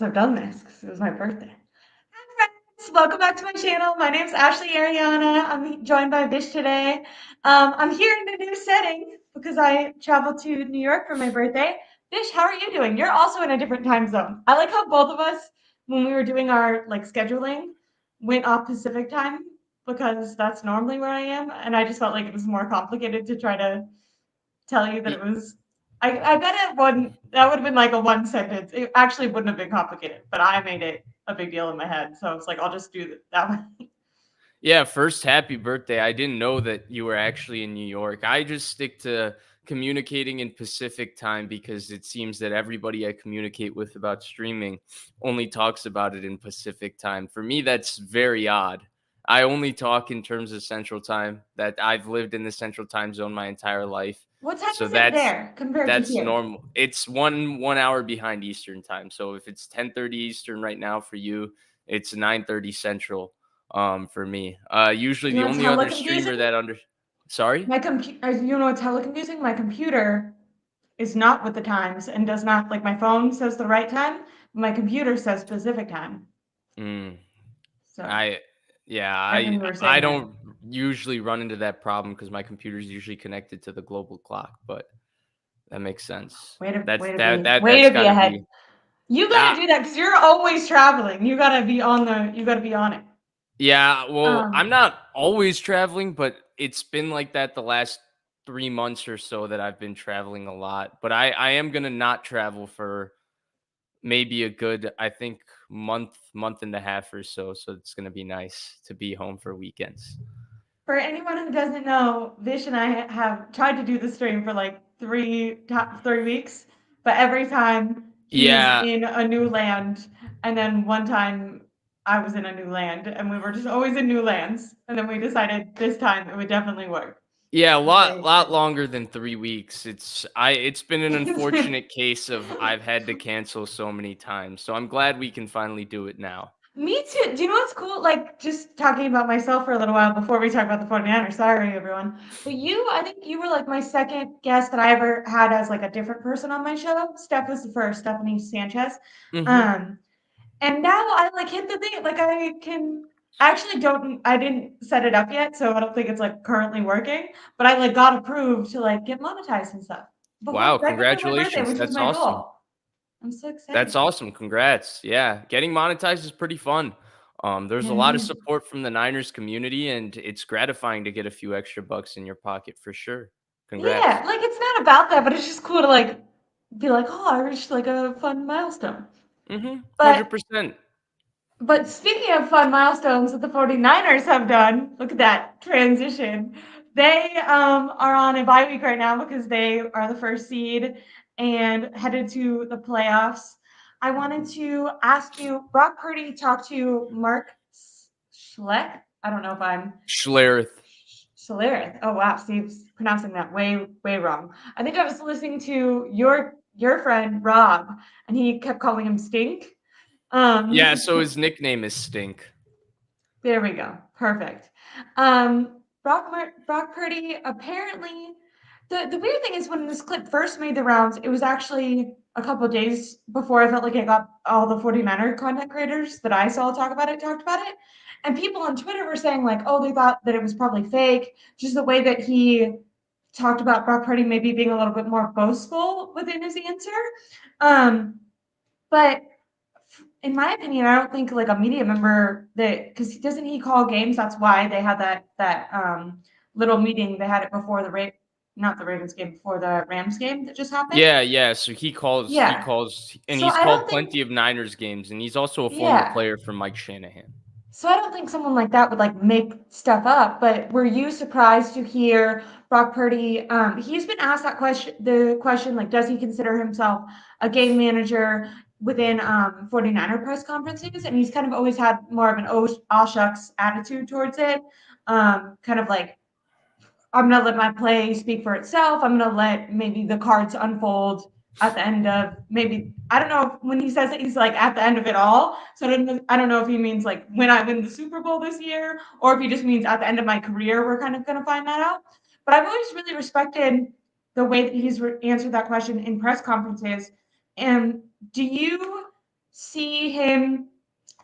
since I've done this because it was my birthday. Hi friends, welcome back to my channel. My name's Aireonna. I'm joined by Vish today. I'm here in a new setting because I traveled to New York for my birthday. Vish, how are you doing? You're also in a different time zone. I like how both of us, when we were doing our scheduling, went off Pacific time because that's normally where I am, and I just felt like it was more complicated to try to tell you that it was. I bet that would have been like a one sentence. It actually wouldn't have been complicated, but I made it a big deal in my head. So it's like I'll just do that way. Yeah, first, happy birthday. I didn't know that you were actually in New York. I just stick to communicating in Pacific time because it seems that everybody I communicate with about streaming only talks about it in Pacific time. For me, that's very odd. I only talk in terms of Central time. That I've lived in the Central time zone my entire life. What time So is it that's there compared to that's here? normal. It's one hour behind Eastern time. So if it's 10:30 Eastern right now for you, it's 9:30 Central for me. Usually You the know what's only hella other streamer confusing? that sorry? You know what's hella confusing? My computer is not with the times and does not like my phone says the right time. My computer says Pacific time. Mm, So I yeah, everything I you were I saying there. don't usually run into that problem because my computer is usually connected to the global clock, but that makes sense. Way That's to be got to ahead. be You gotta ah, do that because you're always traveling. You gotta be on it. yeah, well, I'm Um, not always traveling, but it's been like that the last 3 months or so that I've been traveling a lot. But I am going to not travel for maybe a good, I think, month and a half or so. So it's gonna be nice to be home for weekends. for anyone who doesn't know, Vish and I have tried to do the stream for like 3 weeks, but every time he was Yeah, in a new land, and then one time I was in a new land, and we were just always in new lands, and then we decided this time it would definitely work. yeah, a It's very lot exciting. longer than 3 weeks. It's been an unfortunate case of I've had to cancel so many times. So I'm glad we can finally do it now. Me too. Do you know what's cool? Like, just talking about myself for a little while before we talk about the 49ers. Sorry, everyone. But I think you were like my second guest that I ever had as like a different person on my show. Steph was the first, Stephanie Sanchez. Hmm. Um, and now I like hit the thing, like I actually I didn't set it up yet, so I don't think it's like currently working, but I like got approved to like get monetized and stuff Wow, right before my birthday, congratulations. which was That's my awesome. goal. I'm so excited. That's awesome. Congrats. Yeah, getting monetized is pretty fun. There's a Yeah, it lot of is. support from the Niners community, and it's gratifying to get a few extra bucks in your pocket for sure. Yeah, Congrats. like it's not about that, but it's just cool to like be like, oh, I reached like a fun milestone. Mhm. But 100%. speaking of fun milestones that the 49ers have done, look at that transition. They are on a bye week right now because they are the first seed and headed to the playoffs. I wanted to ask you, Brock Purdy talked to Mark Schleck. I don't know if I'm Schlereth. Solaris. Oh wow, Steve's pronouncing that way wrong. I think I was listening to your friend Rob, and he kept calling him Stink. Yeah, so Um, his nickname is Stink. there we go. Perfect. Brock Purdy apparently. The weird thing is when this clip first made the rounds, it was actually a couple of days before I felt like it got all the 49er content creators that I saw talked about it. And people on Twitter were saying like, oh, they thought that it was probably fake. Just the way that he talked about Brock Purdy maybe being a little bit more boastful within his answer. Um, but in my opinion, I don't think like a media member that because doesn't he call games? That's why they had that little meeting. They had it before not the Ravens game, before the Rams game that just happened. Yeah, yeah. So Yeah. and So he's I don't called think plenty of Niners games, and he's also a former yeah. player for Mike Shanahan. So I don't think someone like that would like make stuff up. But were you surprised to hear Brock Purdy? He's been asked that question. The question like, does he consider himself a game manager within 49er press conferences? And he's kind of always had more of an aw shucks attitude towards it. Kind of like I'm gonna let my play speak for itself. I'm gonna let maybe the cards unfold at the end of maybe I don't know when he says it, he's like at the end of it all. So I don't know if he means like when I win the Super Bowl this year, or if he just means at the end of my career. We're kind of gonna find that out. But I've always really respected the way that he's answered that question in press conferences. And do you see him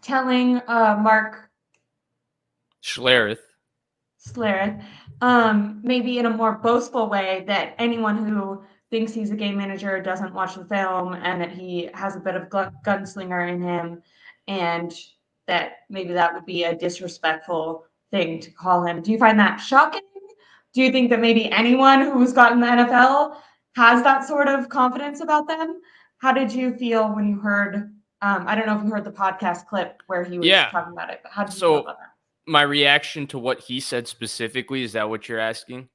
telling Mark Schlereth. maybe in a more boastful way that anyone who thinks he's a game manager doesn't watch the film and that he has a bit of gunslinger in him, and that maybe that would be a disrespectful thing to call him. Do you find that shocking? Do you think that maybe anyone who's gotten the NFL has that sort of confidence about them? How did you feel when you heard? I don't know if you heard the podcast clip where he was Yeah. talking about it, but how did you feel So about that? my reaction to what he said specifically, is that what you're asking?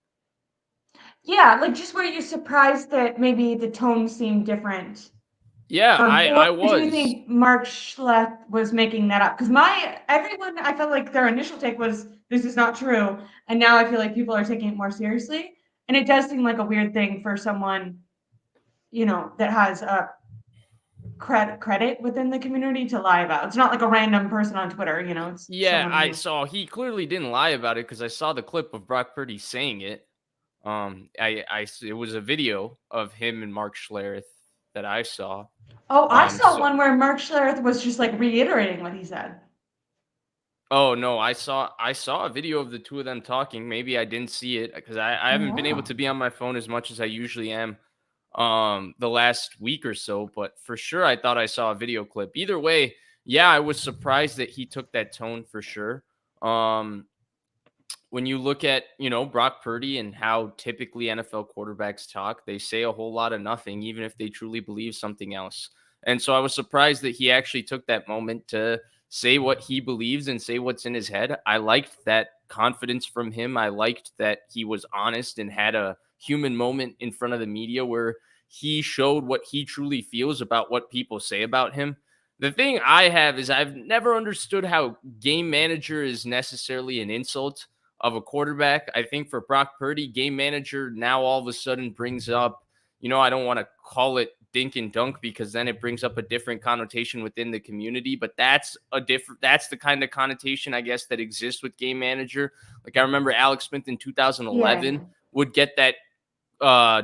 Yeah, like just were you surprised that maybe the tone seemed different Yeah, from, or I do you was. think Mark Schleth was making that up? Because everyone, I felt like their initial take was this is not true, and now I feel like people are taking it more seriously, and it does seem like a weird thing for someone, that has a credit within the community to lie about. It's not like a random person on Twitter, it's Yeah, someone I who. saw he clearly didn't lie about it because I saw the clip of Brock Purdy saying it. It was a video of him and Mark Schlereth that I saw. Oh, I saw So one where Mark Schlereth was just like reiterating what he said. oh no, I saw a video of the two of them talking. Maybe I didn't see it because I haven't been able Oh. to be on my phone as much as I usually am the last week or so, but for sure I thought I saw a video clip. Either way, yeah, I was surprised that he took that tone for sure. When you look at, Brock Purdy and how typically NFL quarterbacks talk, they say a whole lot of nothing, even if they truly believe something else. And so I was surprised that he actually took that moment to say what he believes and say what's in his head. I liked that confidence from him. I liked that he was honest and had a human moment in front of the media where he showed what he truly feels about what people say about him. The thing I have is I've never understood how game manager is necessarily an insult of a quarterback. I think for Brock Purdy, game manager now all of a sudden brings up, I don't want to call it dink and dunk because then it brings up a different connotation within the community, but that's the kind of connotation I guess that exists with game manager. Like I remember Alex Smith in Yeah. 2011 would get that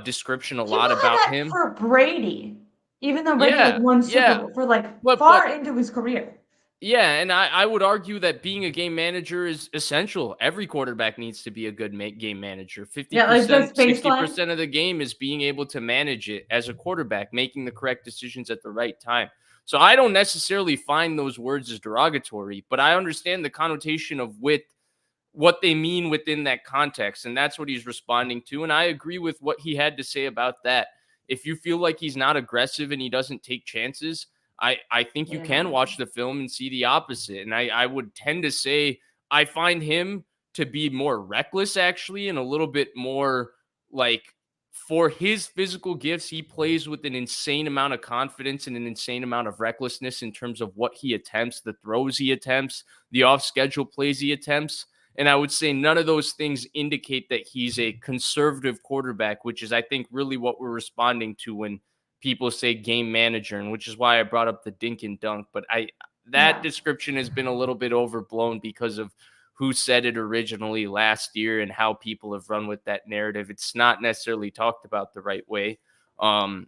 description a lot People had about that him. for Brady, even though Brady like Yeah, won Super yeah. Bowl for like But far into his career. yeah, and I would argue that being a game manager is essential. Every quarterback needs to be a good game manager. Yeah, like 50%, just baseline. 60% of the game is being able to manage it as a quarterback, making the correct decisions at the right time. So I don't necessarily find those words as derogatory, but I understand the connotation of what they mean within that context. And that's what he's responding to. And I agree with what he had to say about that. If you feel like he's not aggressive and he doesn't take chances, I think you Yeah. can watch the film and see the opposite. And I would tend to say I find him to be more reckless, actually, and a little bit more like for his physical gifts, he plays with an insane amount of confidence and an insane amount of recklessness in terms of what he attempts, the throws he attempts, the off schedule plays he attempts. And I would say none of those things indicate that he's a conservative quarterback, which is, I think, really what we're responding to when people say game manager, and which is why I brought up the dink and dunk. But that Yeah. description has been a little bit overblown because of who said it originally last year and how people have run with that narrative. It's not necessarily talked about the right way. And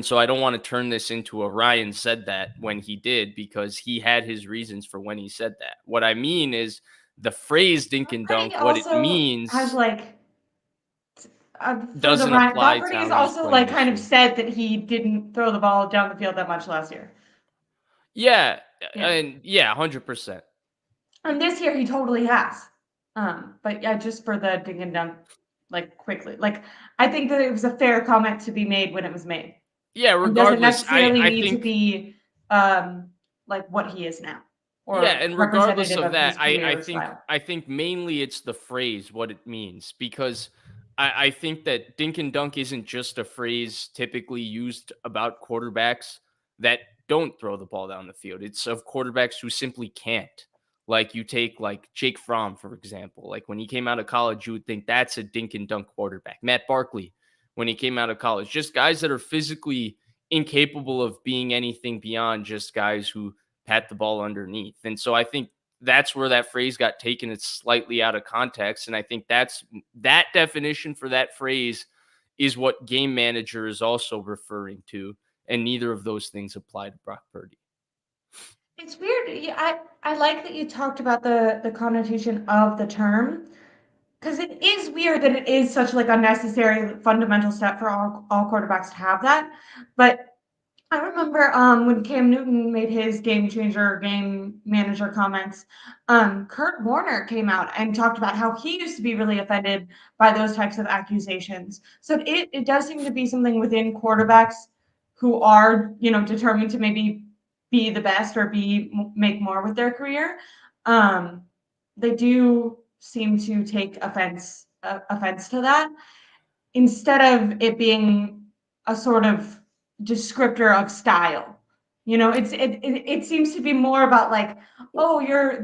so I don't want to turn this into a Ryan said that when he did, because he had his reasons for when he said that. What I mean is the phrase dink and Purdy dunk, what it also has means like for the doesn't Ryan. Brock apply to Purdy has how he's also playing like this kind of year. said that he didn't throw the ball down the field that much last year. Yeah. Yeah. And yeah, 100%. And this year he totally has. But yeah, just for the ding and dunk, like quickly. Like I think that it was a fair comment to be made when it was made. Yeah, And doesn't regardless, necessarily I need to think be like what he is now yeah, or and regardless representative of of his that, career style. I think mainly it's the phrase, what it means, because I think that dink and dunk isn't just a phrase typically used about quarterbacks that don't throw the ball down the field. It's of quarterbacks who simply can't. Like you take like Jake Fromm, for example. Like when he came out of college, you would think that's a dink and dunk quarterback. Matt Barkley, when he came out of college, just guys that are physically incapable of being anything beyond just guys who pat the ball underneath. And so I think that's where that phrase got taken. It's slightly out of context. And I think that definition for that phrase is what game manager is also referring to. And neither of those things apply to Brock Purdy. It's weird. Yeah, I like that you talked about the connotation of the term, because it is weird that it is such like a necessary fundamental step for all quarterbacks to have that. But I remember when Cam Newton made his game changer, game manager comments, Kurt Warner came out and talked about how he used to be really offended by those types of accusations. So it does seem to be something within quarterbacks who are, determined to maybe be the best or make more with their career. Um, they do seem to take offense to that instead of it being a sort of descriptor of style. It seems to be more about like, oh, you're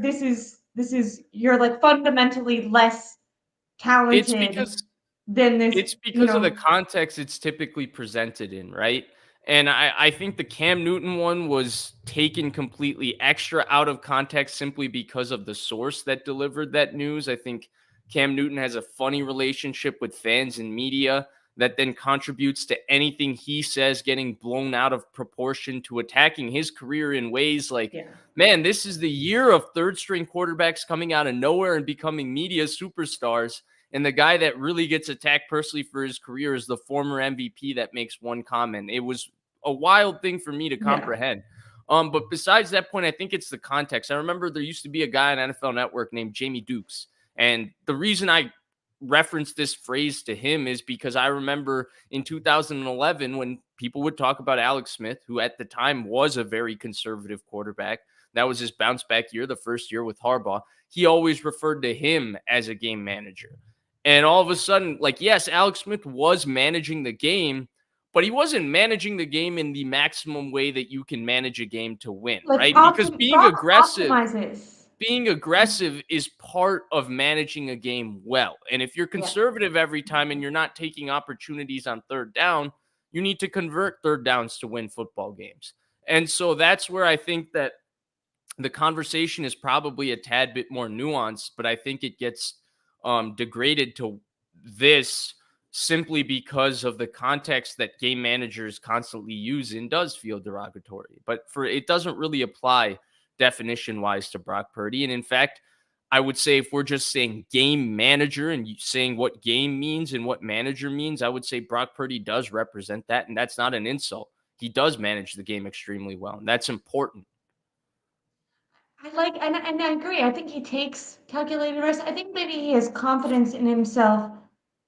like fundamentally less It's talented because than this, It's because of the context it's typically presented in, right? And I think the Cam Newton one was taken completely extra out of context simply because of the source that delivered that news. I think Cam Newton has a funny relationship with fans and media that then contributes to anything he says getting blown out of proportion to attacking his career in ways like, yeah. man, this is the year of third string quarterbacks coming out of nowhere and becoming media superstars. And the guy that really gets attacked personally for his career is the former MVP that makes one comment. It was a wild thing for me to Yeah. comprehend. But besides that point, I think it's the context. I remember there used to be a guy on NFL Network named Jamie Dukes. And the reason I referenced this phrase to him is because I remember in 2011 when people would talk about Alex Smith, who at the time was a very conservative quarterback. That was his bounce back year, the first year with Harbaugh. He always referred to him as a game manager. And all of a sudden, like, yes, Alex Smith was managing the game, but he wasn't managing the game in the maximum way that you can manage a game to win, Like right? Because Brock optimizes. being aggressive is part of managing a game well. And if you're Yeah. conservative every time and you're not taking opportunities on third down, you need to convert third downs to win football games. And so that's where I think that the conversation is probably a tad bit more nuanced, but I think it gets degraded to this simply because of the context that game managers constantly use and does feel derogatory. But it doesn't really apply definition wise to Brock Purdy. And in fact, I would say if we're just saying game manager and saying what game means and what manager means, I would say Brock Purdy does represent that. And that's not an insult. He does manage the game extremely well. And that's important. And I agree. I think he takes calculated risks. I think maybe he has confidence in himself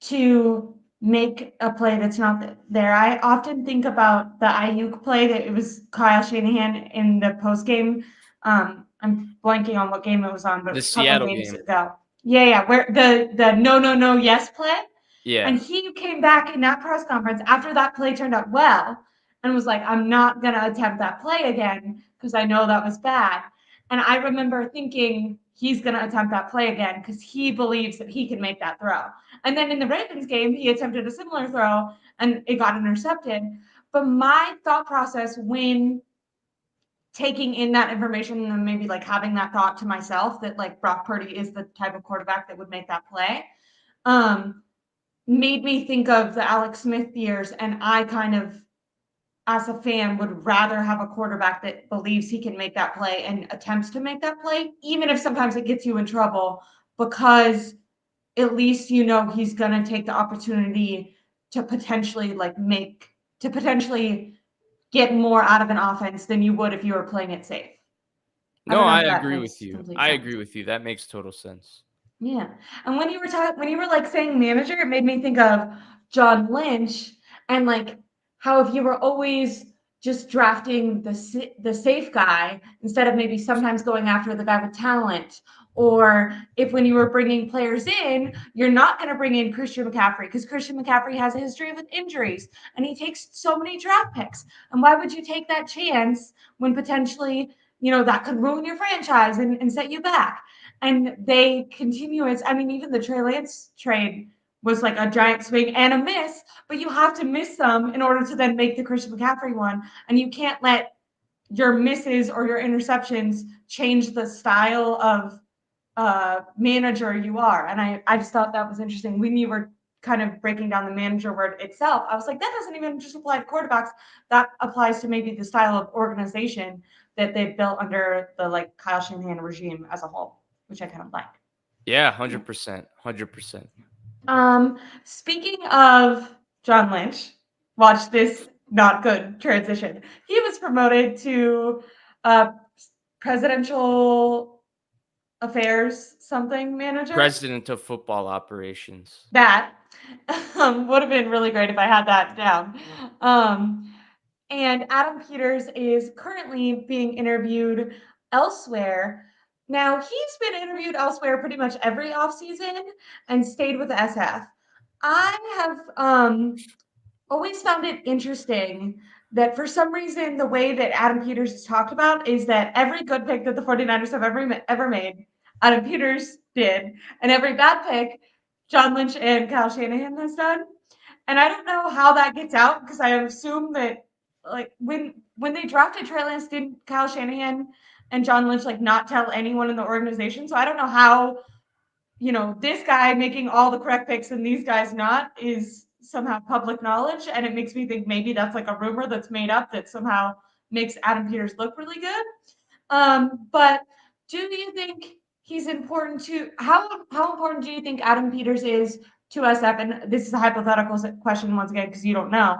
to make a play that's not there. I often think about the Ayuk play that it was Kyle Shanahan in the post game. I'm blanking on what game it was on, but it The was a couple of Seattle games game. ago. Yeah, where the no yes play. Yeah. And he came back in that press conference after that play turned out well and was like, I'm not going to attempt that play again because I know that was bad. And I remember thinking he's going to attempt that play again because he believes that he can make that throw. And then in the Ravens game, he attempted a similar throw and it got intercepted. But my thought process when taking in that information and maybe like having that thought to myself that like Brock Purdy is the type of quarterback that would make that play, made me think of the Alex Smith years. And I kind of, as a fan, would rather have a quarterback that believes he can make that play and attempts to make that play, even if sometimes it gets you in trouble, because at least he's going to take the opportunity to potentially get more out of an offense than you would if you were playing it safe. I No, don't know I if that agree with makes you. complete I sense. agree with you. That makes total sense. Yeah. And when you were like saying manager, it made me think of John Lynch and like how if you were always just drafting the safe guy instead of maybe sometimes going after the guy with talent, or if when you were bringing players in, you're not going to bring in Christian McCaffrey because Christian McCaffrey has a history with injuries and he takes so many draft picks. And why would you take that chance when potentially, that could ruin your franchise and set you back? And they continue it. I mean, even the Trey Lance trade was like a giant swing and a miss, but you have to miss some in order to then make the Christian McCaffrey one. And you can't let your misses or your interceptions change the style of manager you are. And I just thought that was interesting. When you were kind of breaking down the manager word itself, I was like, that doesn't even just apply to quarterbacks. That applies to maybe the style of organization that they've built under the like Kyle Shanahan regime as a whole, which I kind of like. Yeah, 100%. 100%. Speaking of John Lynch, watch this not good transition. He was promoted to presidential affairs something manager. President of football operations. That would have been really great if I had that down. And Adam Peters is currently being interviewed elsewhere. Now, he's been interviewed elsewhere pretty much every offseason and stayed with SF. I have always found it interesting that for some reason, the way that Adam Peters is talked about is that every good pick that the 49ers have ever made, Adam Peters did, and every bad pick, John Lynch and Kyle Shanahan has done. And I don't know how that gets out because I assume that like when they drafted Trey Lance, didn't Kyle Shanahan and John Lynch like not tell anyone in the organization? So I don't know how, this guy making all the correct picks and these guys not is somehow public knowledge. And it makes me think maybe that's like a rumor that's made up that somehow makes Adam Peters look really good. But do you think he's important to how important do you think Adam Peters is to SF? And this is a hypothetical question once again because you don't know.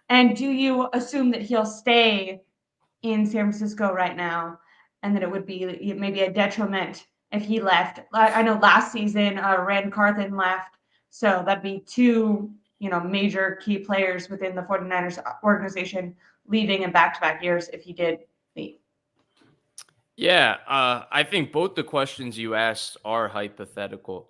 And do you assume that he'll stay in San Francisco right now, and that it would be maybe a detriment if he left? I know last season Rand Carthen left, so that'd be two major key players within the 49ers organization leaving in back-to-back years if he did leave. Yeah, I think both the questions you asked are hypothetical.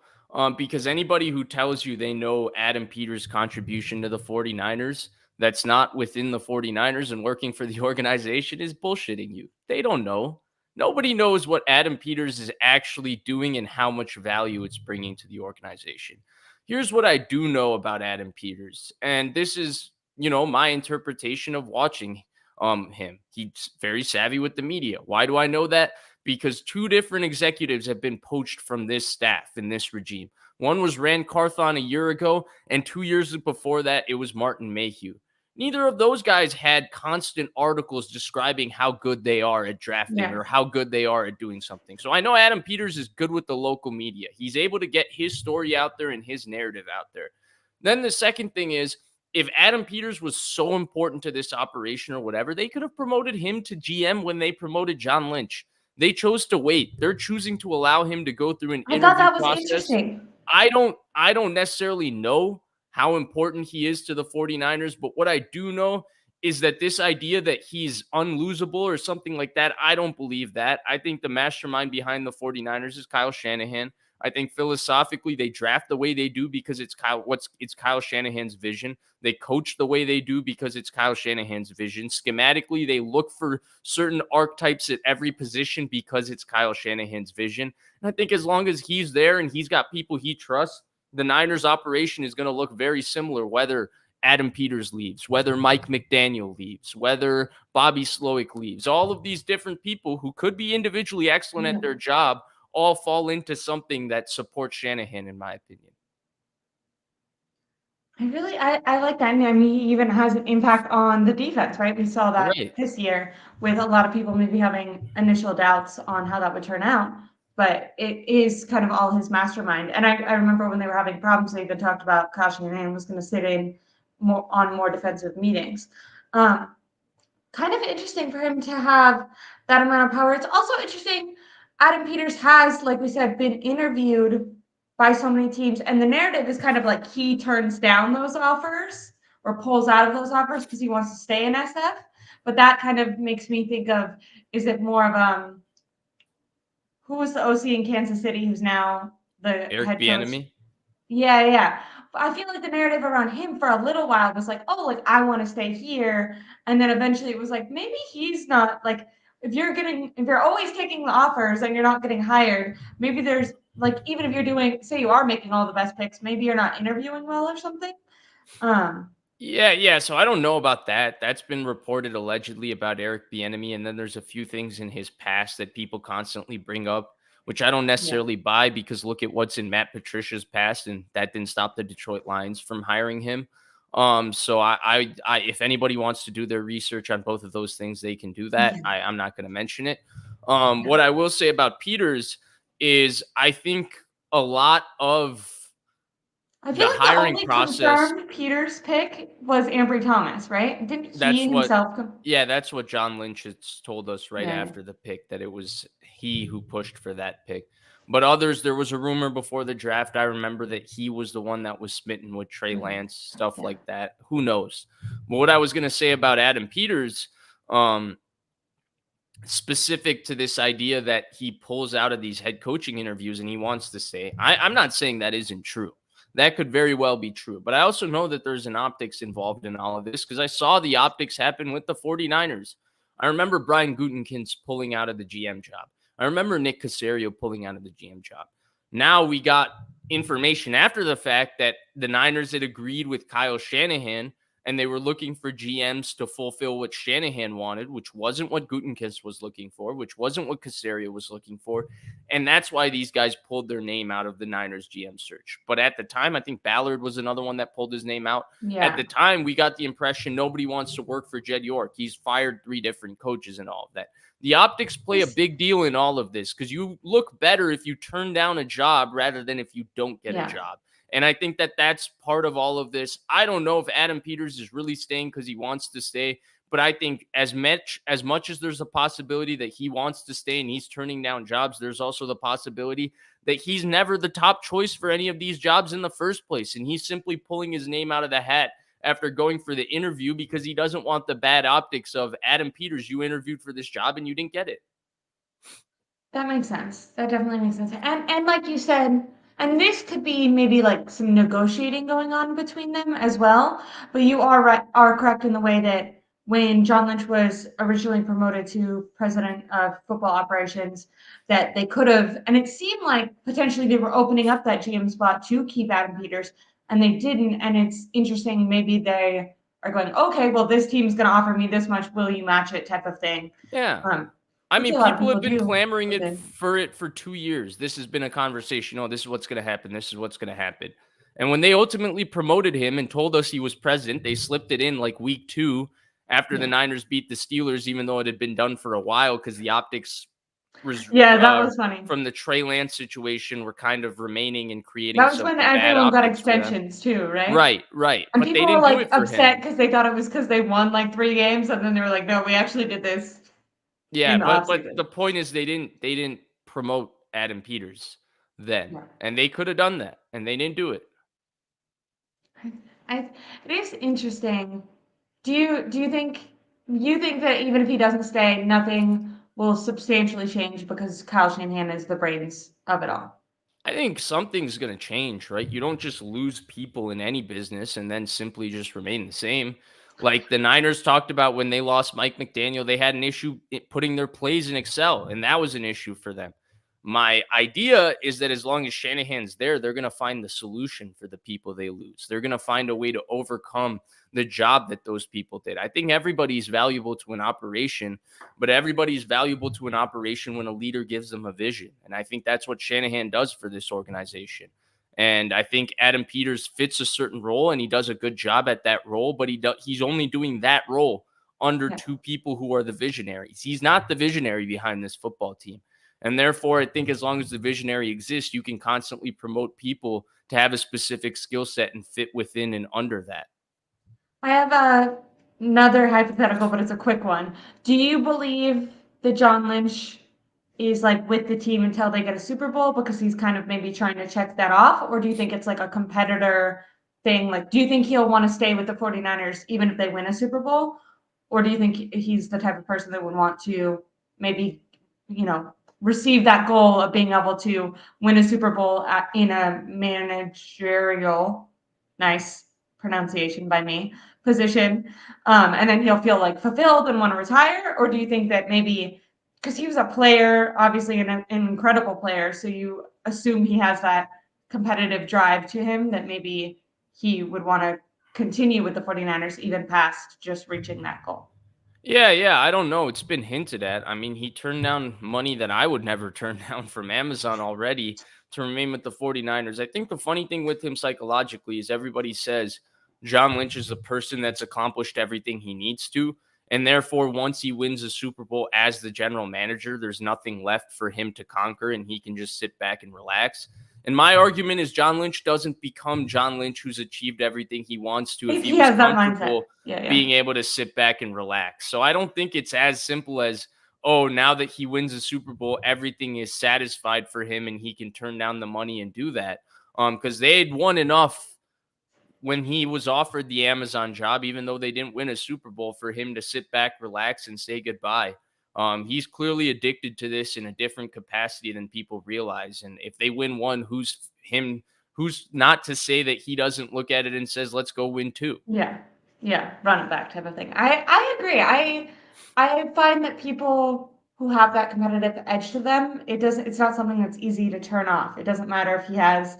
Because anybody who tells you they know Adam Peters' contribution to the 49ers that's not within the 49ers and working for the organization is bullshitting you. They don't know. Nobody knows what Adam Peters is actually doing and how much value it's bringing to the organization. Here's what I do know about Adam Peters, and this is, my interpretation of watching him. He's very savvy with the media. Why do I know that? Because two different executives have been poached from this staff in this regime. One was Rand Carthon a year ago, and 2 years before that, it was Martin Mayhew. Neither of those guys had constant articles describing how good they are at drafting or how good they are at doing something. So I know Adam Peters is good with the local media. He's able to get his story out there and his narrative out there. Then the second thing is, if Adam Peters was so important to this operation or whatever, they could have promoted him to GM when they promoted John Lynch. They chose to wait. They're choosing to allow him to go through an interview process. I thought that was interesting. I don't necessarily know how important he is to the 49ers, but what I do know is that this idea that he's unlosable or something like that, I don't believe that. I think the mastermind behind the 49ers is Kyle Shanahan. I think philosophically they draft the way they do because it's Kyle Shanahan's vision. They coach the way they do because it's Kyle Shanahan's vision. Schematically, they look for certain archetypes at every position because it's Kyle Shanahan's vision. And I think as long as he's there and he's got people he trusts, the Niners operation is going to look very similar, whether Adam Peters leaves, whether Mike McDaniel leaves, whether Bobby Slowick leaves. All of these different people who could be individually excellent at their job all fall into something that supports Shanahan, in my opinion. I like that. I mean, he even has an impact on the defense, right? We saw that this year with a lot of people maybe having initial doubts on how that would turn out. But it is kind of all his mastermind. And I remember when they were having problems, they even talked about Kyle Shanahan was going to sit in more defensive meetings. Kind of interesting for him to have that amount of power. It's also interesting. Adam Peters has, like we said, been interviewed by so many teams, and the narrative is kind of like he turns down those offers or pulls out of those offers because he wants to stay in SF. But that kind of makes me think of, is it more of who was the OC in Kansas City who's now the Eric head coach? Bieniemy? Yeah. I feel like the narrative around him for a little while was like, oh, like I want to stay here. And then eventually it was like, maybe he's not like, if you're always taking the offers and you're not getting hired, maybe there's like, even if you're doing, say you are making all the best picks, maybe you're not interviewing well or something. Yeah. So I don't know about that. That's been reported allegedly about Eric Bieniemy. And then there's a few things in his past that people constantly bring up, which I don't necessarily buy because look at what's in Matt Patricia's past, and that didn't stop the Detroit Lions from hiring him. So if anybody wants to do their research on both of those things, they can do that. Yeah. I'm not going to mention it. Yeah. What I will say about Peters is I think a lot of I feel the like the hiring only process, confirmed Peters pick was Ambry Thomas, right? Didn't he that's what, himself yeah, that's what John Lynch has told us right yeah. after the pick, that it was he who pushed for that pick. But others, there was a rumor before the draft. I remember that he was the one that was smitten with Trey Mhm. Lance, stuff Yeah. like that. Who knows? But what I was going to say about Adam Peters, um, specific to this idea that he pulls out of these head coaching interviews and he wants to stay. I'm not saying that isn't true. That could very well be true. But I also know that there's an optics involved in all of this because I saw the optics happen with the 49ers. I remember Brian Gutekunst pulling out of the GM job. I remember Nick Caserio pulling out of the GM job. Now we got information after the fact that the Niners had agreed with Kyle Shanahan and they were looking for GMs to fulfill what Shanahan wanted, which wasn't what Gutekunst was looking for, which wasn't what Caserio was looking for. And that's why these guys pulled their name out of the Niners GM search. But at the time, I think Ballard was another one that pulled his name out. At Yeah. the time, we got the impression nobody wants to work for Jed York. He's fired 3 different coaches and all of that. The optics play a big deal in all of this because you look better if you turn down a job rather than if you don't get a job. And I think that that's part of all of this. I don't know if Adam Peters is really staying because he wants to stay, but I think as much as there's a possibility that he wants to stay and he's turning down jobs, there's also the possibility that he's never the top choice for any of these jobs in the first place. And he's simply pulling his name out of the hat after going for the interview because he doesn't want the bad optics of Adam Peters. You interviewed for this job and you didn't get it. That makes sense. That definitely makes sense. And like you said, and this could be maybe like some negotiating going on between them as well. But you are correct in the way that when John Lynch was originally promoted to president of football operations, that they could have, and it seemed like potentially they were opening up that GM spot to keep Adam Peters, and they didn't. And it's interesting, maybe they are going, okay, well, this team's going to offer me this much. Will you match it? Type of thing. Yeah. Um, I which mean, a lot of people have people been do. clamoring for 2 years. This has been a conversation. Oh, this is what's going to happen. This is what's going to happen. And when they ultimately promoted him and told us he was president, they slipped it in like week 2 after the Niners beat the Steelers, even though it had been done for a while because the optics Yeah, that was funny. from the Trey Lance situation were kind of remaining and creating That was some when bad everyone got optics for them. extensions too, right? Right, right. And But they people were didn't do like it for upset him. because they thought it was because they won like 3 games, and then they were like, no, we actually did this Yeah, in the but the offseason. point is they didn't promote Adam Peters then. Yeah. And they could have done that and they didn't do it. It is interesting. Do you think that even if he doesn't stay, nothing will substantially change because Kyle Shanahan is the brains of it all? I think something's going to change, right? You don't just lose people in any business and then simply just remain the same. Like the Niners talked about when they lost Mike McDaniel, they had an issue putting their plays in Excel, and that was an issue for them. My idea is that as long as Shanahan's there, they're going to find the solution for the people they lose. They're going to find a way to overcome the job that those people did. I think everybody's valuable to an operation, but everybody's valuable to an operation when a leader gives them a vision. And I think that's what Shanahan does for this organization. And I think Adam Peters fits a certain role and he does a good job at that role, but he's only doing that role under Yeah. 2 people who are the visionaries. He's not the visionary behind this football team. And therefore, I think as long as the visionary exists, you can constantly promote people to have a specific skill set and fit within and under that. I have another hypothetical, but it's a quick one. Do you believe that John Lynch is like with the team until they get a Super Bowl because he's kind of maybe trying to check that off? Or do you think it's like a competitor thing? Like, do you think he'll want to stay with the 49ers even if they win a Super Bowl? Or do you think he's the type of person that would want to maybe, receive that goal of being able to win a Super Bowl in a managerial, nice pronunciation by me, position, and then he'll feel like fulfilled and want to retire? Or do you think that maybe because he was a player, obviously an incredible player, so you assume he has that competitive drive to him that maybe he would want to continue with the 49ers even past just reaching that goal? Yeah, I don't know. It's been hinted at. I mean, he turned down money that I would never turn down from Amazon already to remain with the 49ers. I think the funny thing with him psychologically is everybody says, John Lynch is a person that's accomplished everything he needs to. And therefore, once he wins a Super Bowl as the general manager, there's nothing left for him to conquer, and he can just sit back and relax. And my argument is John Lynch doesn't become John Lynch, who's achieved everything he wants to, if he was has that mindset. comfortable being able to sit back and relax. So I don't think it's as simple as, oh, now that he wins a Super Bowl, everything is satisfied for him and he can turn down the money and do that. Because they had won enough when he was offered the Amazon job, even though they didn't win a Super Bowl, for him to sit back, relax, and say goodbye. He's clearly addicted to this in a different capacity than people realize. And if they win one, who's not to say that he doesn't look at it and says, let's go win two? Yeah. Run it back type of thing. I agree. I find that people who have that competitive edge to them, it's not something that's easy to turn off. It doesn't matter if he has,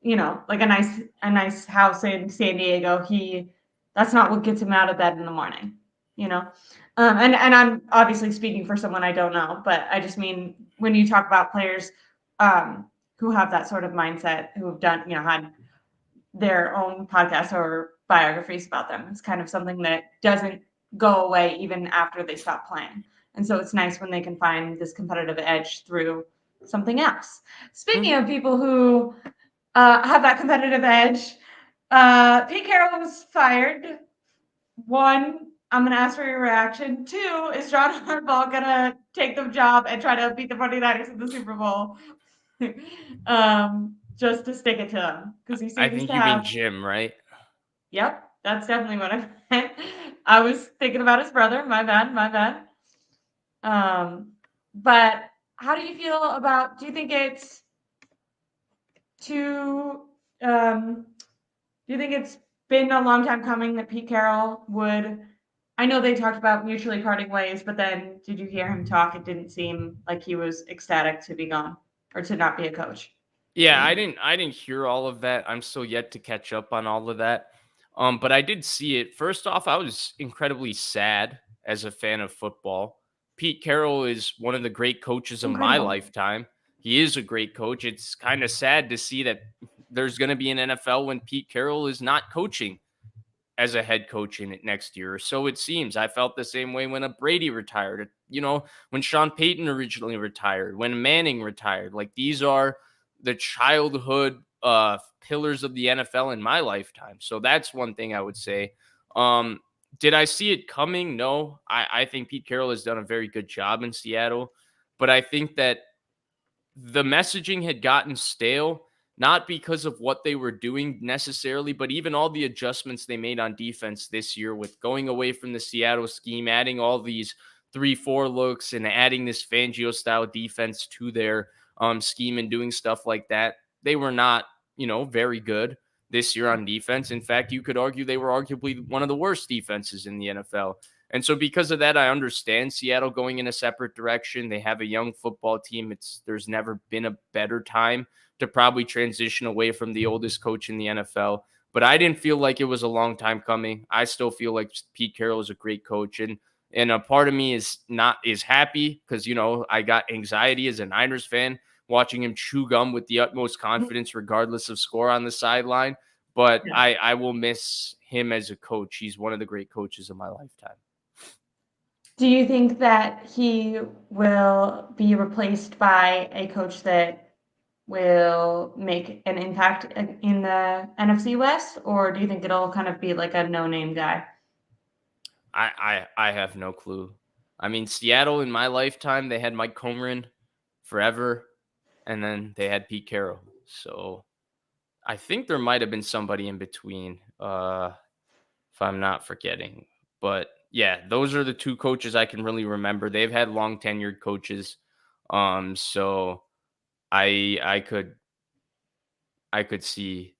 like a nice house in San Diego. That's not what gets him out of bed in the morning, and I'm obviously speaking for someone I don't know, but I just mean when you talk about players who have that sort of mindset, who have done, had their own podcasts or biographies about them, it's kind of something that doesn't go away even after they stop playing. And so it's nice when they can find this competitive edge through something else. Speaking of people who have that competitive edge, Pete Carroll was fired. 1, I'm going to ask for your reaction. 2, is John Harbaugh going to take the job and try to beat the 49ers in the Super Bowl? Just to stick it to him, because he seems I think to you have... mean Jim, right? Yep, that's definitely what I meant. I was thinking about his brother. My bad. But how do you feel about? Do you think it's too? Do you think it's been a long time coming that Pete Carroll would? I know they talked about mutually parting ways, but then did you hear him talk? It didn't seem like he was ecstatic to be gone or to not be a coach. Yeah, I didn't hear all of that. I'm still yet to catch up on all of that. But I did see it. First off, I was incredibly sad as a fan of football. Pete Carroll is one of the great coaches of my Incredible. lifetime. He is a great coach. It's kind of sad to see that there's going to be an NFL when Pete Carroll is not coaching as a head coach in it next year. So it seems. I felt the same way when a Brady retired, when Sean Payton originally retired, when Manning retired. Like, these are the childhood pillars of the NFL in my lifetime. So that's one thing I would say. Did I see it coming? No. I think Pete Carroll has done a very good job in Seattle, but I think that the messaging had gotten stale, not because of what they were doing necessarily, but even all the adjustments they made on defense this year, with going away from the Seattle scheme, adding all these 3-4 looks and adding this Fangio style defense to their scheme and doing stuff like that. They were not, very good this year on defense. In fact, you could argue they were arguably one of the worst defenses in the NFL. And so because of that, I understand Seattle going in a separate direction. They have a young football team. There's never been a better time to probably transition away from the oldest coach in the NFL. But I didn't feel like it was a long time coming. I still feel like Pete Carroll is a great coach. And a part of me is happy because, I got anxiety as a Niners fan watching him chew gum with the utmost confidence, regardless of score on the sideline. But yeah. I will miss him as a coach. He's one of the great coaches of my lifetime. Do you think that he will be replaced by a coach that will make an impact in the NFC West, or do you think it'll kind of be like a no-name guy? I have no clue. I mean, Seattle in my lifetime, they had Mike Kumaran forever, and then they had Pete Carroll. So I think there might have been somebody in between, if I'm not forgetting. But yeah, those are the two coaches I can really remember. They've had long tenured coaches. So I could see,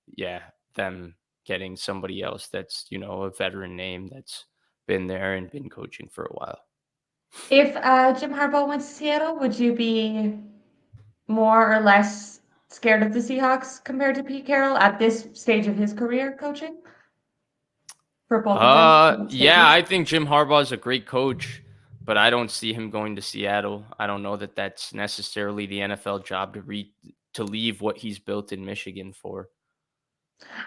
them getting somebody else that's, a veteran name that's been there and been coaching for a while. If Jim Harbaugh went to Seattle, would you be more or less scared of the Seahawks compared to Pete Carroll at this stage of his career coaching? For both of them? Yeah, I think Jim Harbaugh is a great coach, but I don't see him going to Seattle. I don't know that that's necessarily the NFL job to leave what he's built in Michigan for.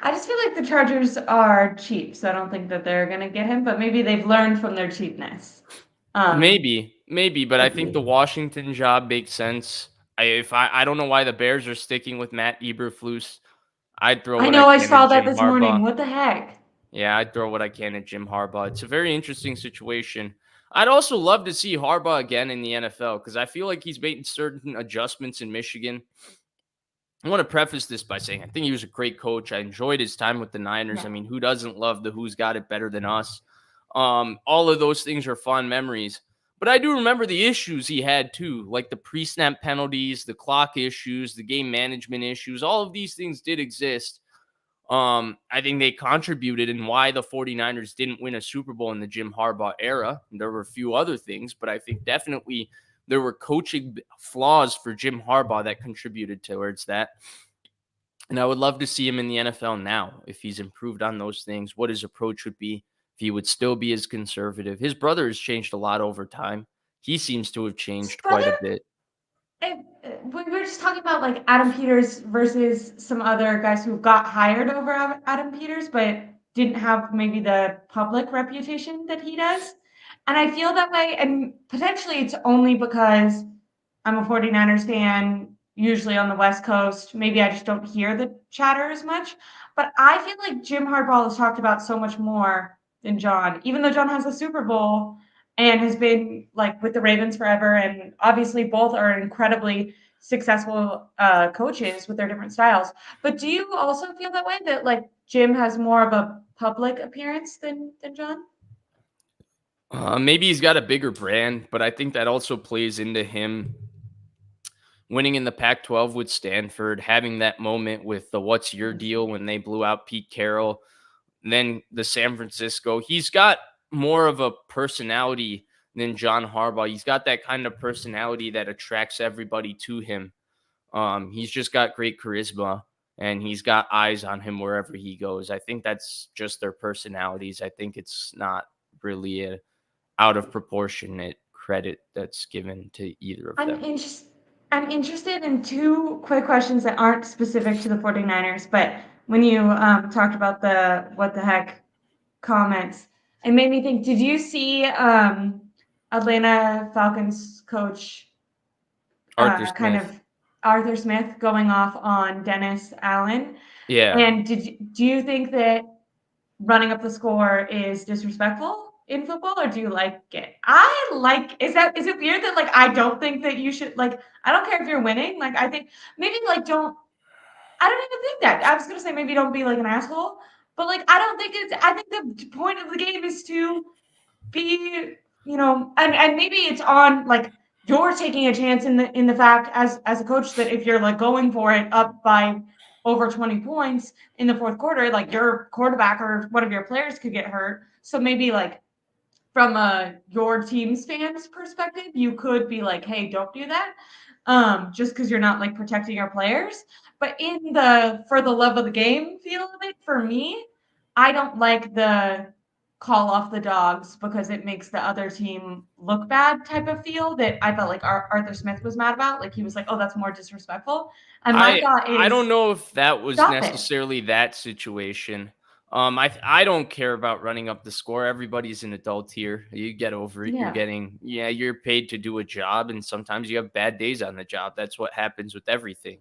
I just feel like the Chargers are cheap, so I don't think that they're gonna get him, but maybe they've learned from their cheapness. Maybe, but I Could think the be. Washington job makes sense. I don't know why the Bears are sticking with Matt Eberflus. I'd throw I what I know I can at saw that Jim this morning. Harbaugh. What the heck? Yeah, I'd throw what I can at Jim Harbaugh. It's a very interesting situation. I'd also love to see Harbaugh again in the NFL because I feel like he's made certain adjustments in Michigan. I want to preface this by saying I think he was a great coach. I enjoyed his time with the Niners. Yeah. I mean, who doesn't love the who's got it better than us? All of those things are fond memories. But I do remember the issues he had too, like the pre-snap penalties, the clock issues, the game management issues. All of these things did exist. I think they contributed in why the 49ers didn't win a Super Bowl in the Jim Harbaugh era. There were a few other things, but I think definitely there were coaching flaws for Jim Harbaugh that contributed towards that. And I would love to see him in the NFL now if he's improved on those things, what his approach would be, if he would still be as conservative. His brother has changed a lot over time. He seems to have His changed quite brother. a bit. We were just talking about like Adam Peters versus some other guys who got hired over Adam Peters, but didn't have maybe the public reputation that he does. And I feel that way. And potentially it's only because I'm a 49ers fan, usually on the West Coast. Maybe I just don't hear the chatter as much. But I feel like Jim Harbaugh is talked about so much more than John, even though John has the Super Bowl and has been like with the Ravens forever. And obviously, both are incredibly successful coaches with their different styles. But do you also feel that way that like Jim has more of a public appearance than John? Maybe he's got a bigger brand, but I think that also plays into him winning in the Pac 12 with Stanford, having that moment with the what's your deal when they blew out Pete Carroll, and then the San Francisco. He's got more of a personality than John Harbaugh. He's got that kind of personality that attracts everybody to him. He's just got great charisma and he's got eyes on him wherever he goes. I think that's just their personalities. I think it's not really a out of proportionate credit that's given to either of I'm them. interest I'm interested in two quick questions that aren't specific to the 49ers, but when you talked about the what the heck comments, it made me think, did you see Atlanta Falcons coach Arthur kind Smith. of Arthur Smith going off on Dennis Allen? Yeah. And do you think that running up the score is disrespectful in football, or do you like it? I like, is it weird that like I don't think that you should, like, I don't care if you're winning. Like I think maybe like don't I don't even think that. I was gonna say maybe don't be like an asshole, but like I don't think it's I think the point of the game is to be, and maybe it's on like you're taking a chance in the fact as a coach that if you're like going for it up by over 20 points in the fourth quarter, like your quarterback or one of your players could get hurt. So maybe like from your team's fans perspective, you could be like, hey, don't do that. Just because you're not like protecting your players. But in the for the love of the game feel of it, for me, I don't like the call off the dogs because it makes the other team look bad type of feel that I felt like Arthur Smith was mad about. Like he was like, oh, that's more disrespectful. And my thought I is don't know if that was stop it. necessarily that situation. I don't care about running up the score. Everybody's an adult here. You get over it. Yeah. You're paid to do a job, and sometimes you have bad days on the job. That's what happens with everything.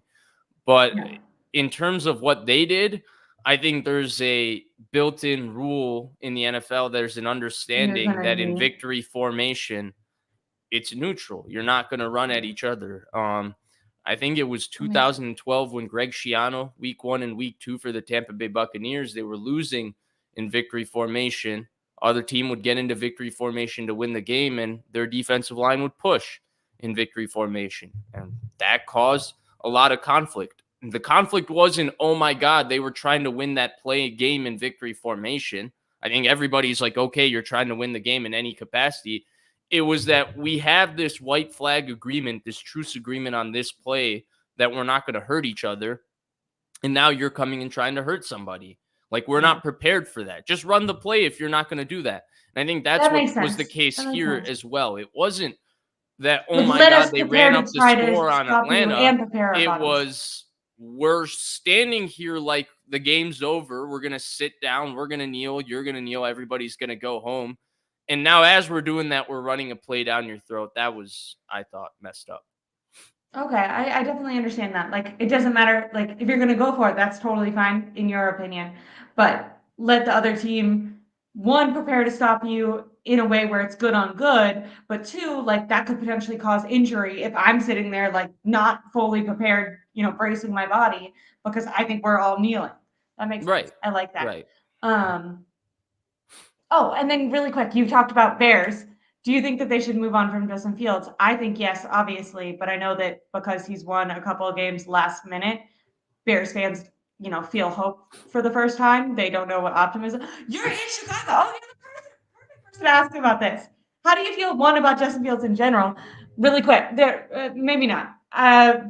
But Yeah. in terms of what they did, I think there's a built-in rule in the NFL. There's an You're understanding gonna that in be victory formation, it's neutral. You're not going to run at each other. I think it was that makes 2012 when Greg Schiano, week 1 and week 2 for the Tampa Bay Buccaneers, they were losing in victory formation. Other team would get into victory formation to win the game, and their defensive line would push in victory formation. And that caused a lot of conflict. The conflict wasn't, oh my God, they were trying to win that play game in victory formation. I think everybody's like, okay, you're trying to win the game in any capacity. It was that we have this white flag agreement, this truce agreement on this play that we're not going to hurt each other. And now you're coming and trying to hurt somebody. Like we're yeah. not prepared for that. Just run the play if you're not going to do that. And I think that's That what makes was the sense. case That makes here sense. as well. It wasn't that, oh Like, my let God, us they prepare ran to up the try to score on stop you Atlanta. and prepare our It bodies. was, we're standing here like the game's over. We're going to sit down. We're going to kneel. You're going to kneel. Everybody's going to go home. And now as we're doing that, we're running a play down your throat. That was, I thought, messed up. Okay, I definitely understand that. Like, it doesn't matter. Like, if you're going to go for it, that's totally fine in your opinion. But let the other team, one, prepare to stop you in a way where it's good on good. But two, like, that could potentially cause injury if I'm sitting there, like, not fully prepared, bracing my body because I think we're all kneeling. That makes sense. Right. I like that. Right. Oh, and then really quick, you talked about Bears. Do you think that they should move on from Justin Fields? I think yes, obviously, but I know that because he's won a couple of games last minute, Bears fans, feel hope for the first time. They don't know what optimism. You're in Chicago. Oh, you're the perfect person to ask about this. How do you feel, one, about Justin Fields in general? Really quick, there, maybe not.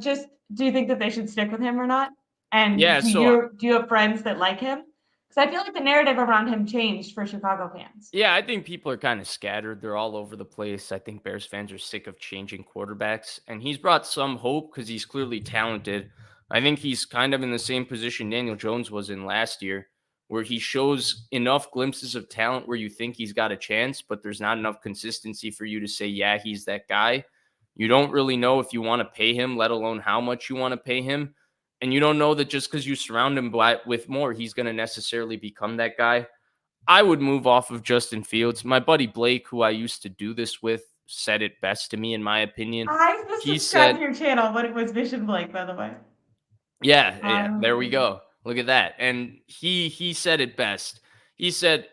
Just do you think that they should stick with him or not? And Yeah. do you have friends that like him? Because I feel like the narrative around him changed for Chicago fans. Yeah, I think people are kind of scattered. They're all over the place. I think Bears fans are sick of changing quarterbacks, and he's brought some hope because he's clearly talented. I think he's kind of in the same position Daniel Jones was in last year, where he shows enough glimpses of talent where you think he's got a chance, but there's not enough consistency for you to say, yeah, he's that guy. You don't really know if you want to pay him, let alone how much you want to pay him. And you don't know that just because you surround him with more, he's going to necessarily become that guy. I would move off of Justin Fields. My buddy Blake, who I used to do this with, said it best to me, in my opinion. I was He subscribed said, to your channel when it was Vish and Blake, by the way. yeah, there we go. Look at that. And he said it best. He said,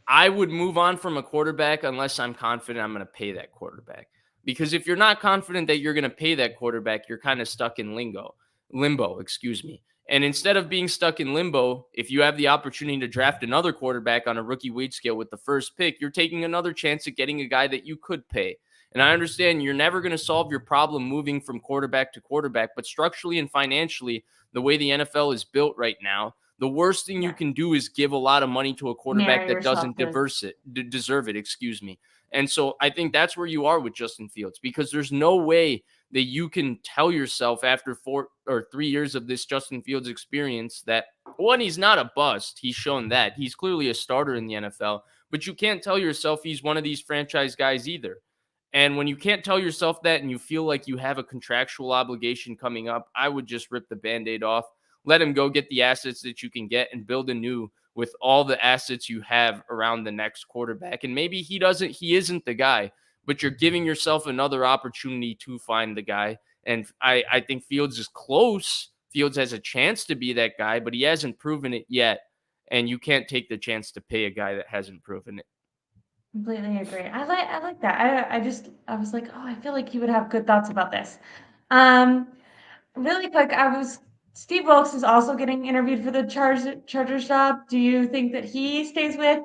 I would move on from a quarterback unless I'm confident I'm going to pay that quarterback. Because if you're not confident that you're going to pay that quarterback, you're kind of stuck in limbo, excuse me. And instead of being stuck in limbo, if you have the opportunity to draft another quarterback on a rookie wage scale with the first pick, you're taking another chance at getting a guy that you could pay. And I understand you're never going to solve your problem moving from quarterback to quarterback, but structurally and financially, the way the NFL is built right now, the worst thing you can do is give a lot of money to a quarterback that doesn't deserve it, excuse me. And so I think that's where you are with Justin Fields, because there's no way that you can tell yourself after 4 or 3 years of this Justin Fields experience that, one, he's not a bust. He's shown that. He's clearly a starter in the NFL, but you can't tell yourself he's one of these franchise guys either. And when you can't tell yourself that and you feel like you have a contractual obligation coming up, I would just rip the Band-Aid off, let him go get the assets that you can get and build anew with all the assets you have around the next quarterback. And maybe he isn't the guy, but you're giving yourself another opportunity to find the guy. And I think Fields is close. Fields has a chance to be that guy, but he hasn't proven it yet. And you can't take the chance to pay a guy that hasn't proven it. Completely agree. I like that. I was like, oh, I feel like you would have good thoughts about this. Really quick, Steve Wilkes is also getting interviewed for the Chargers job. Do you think that he stays with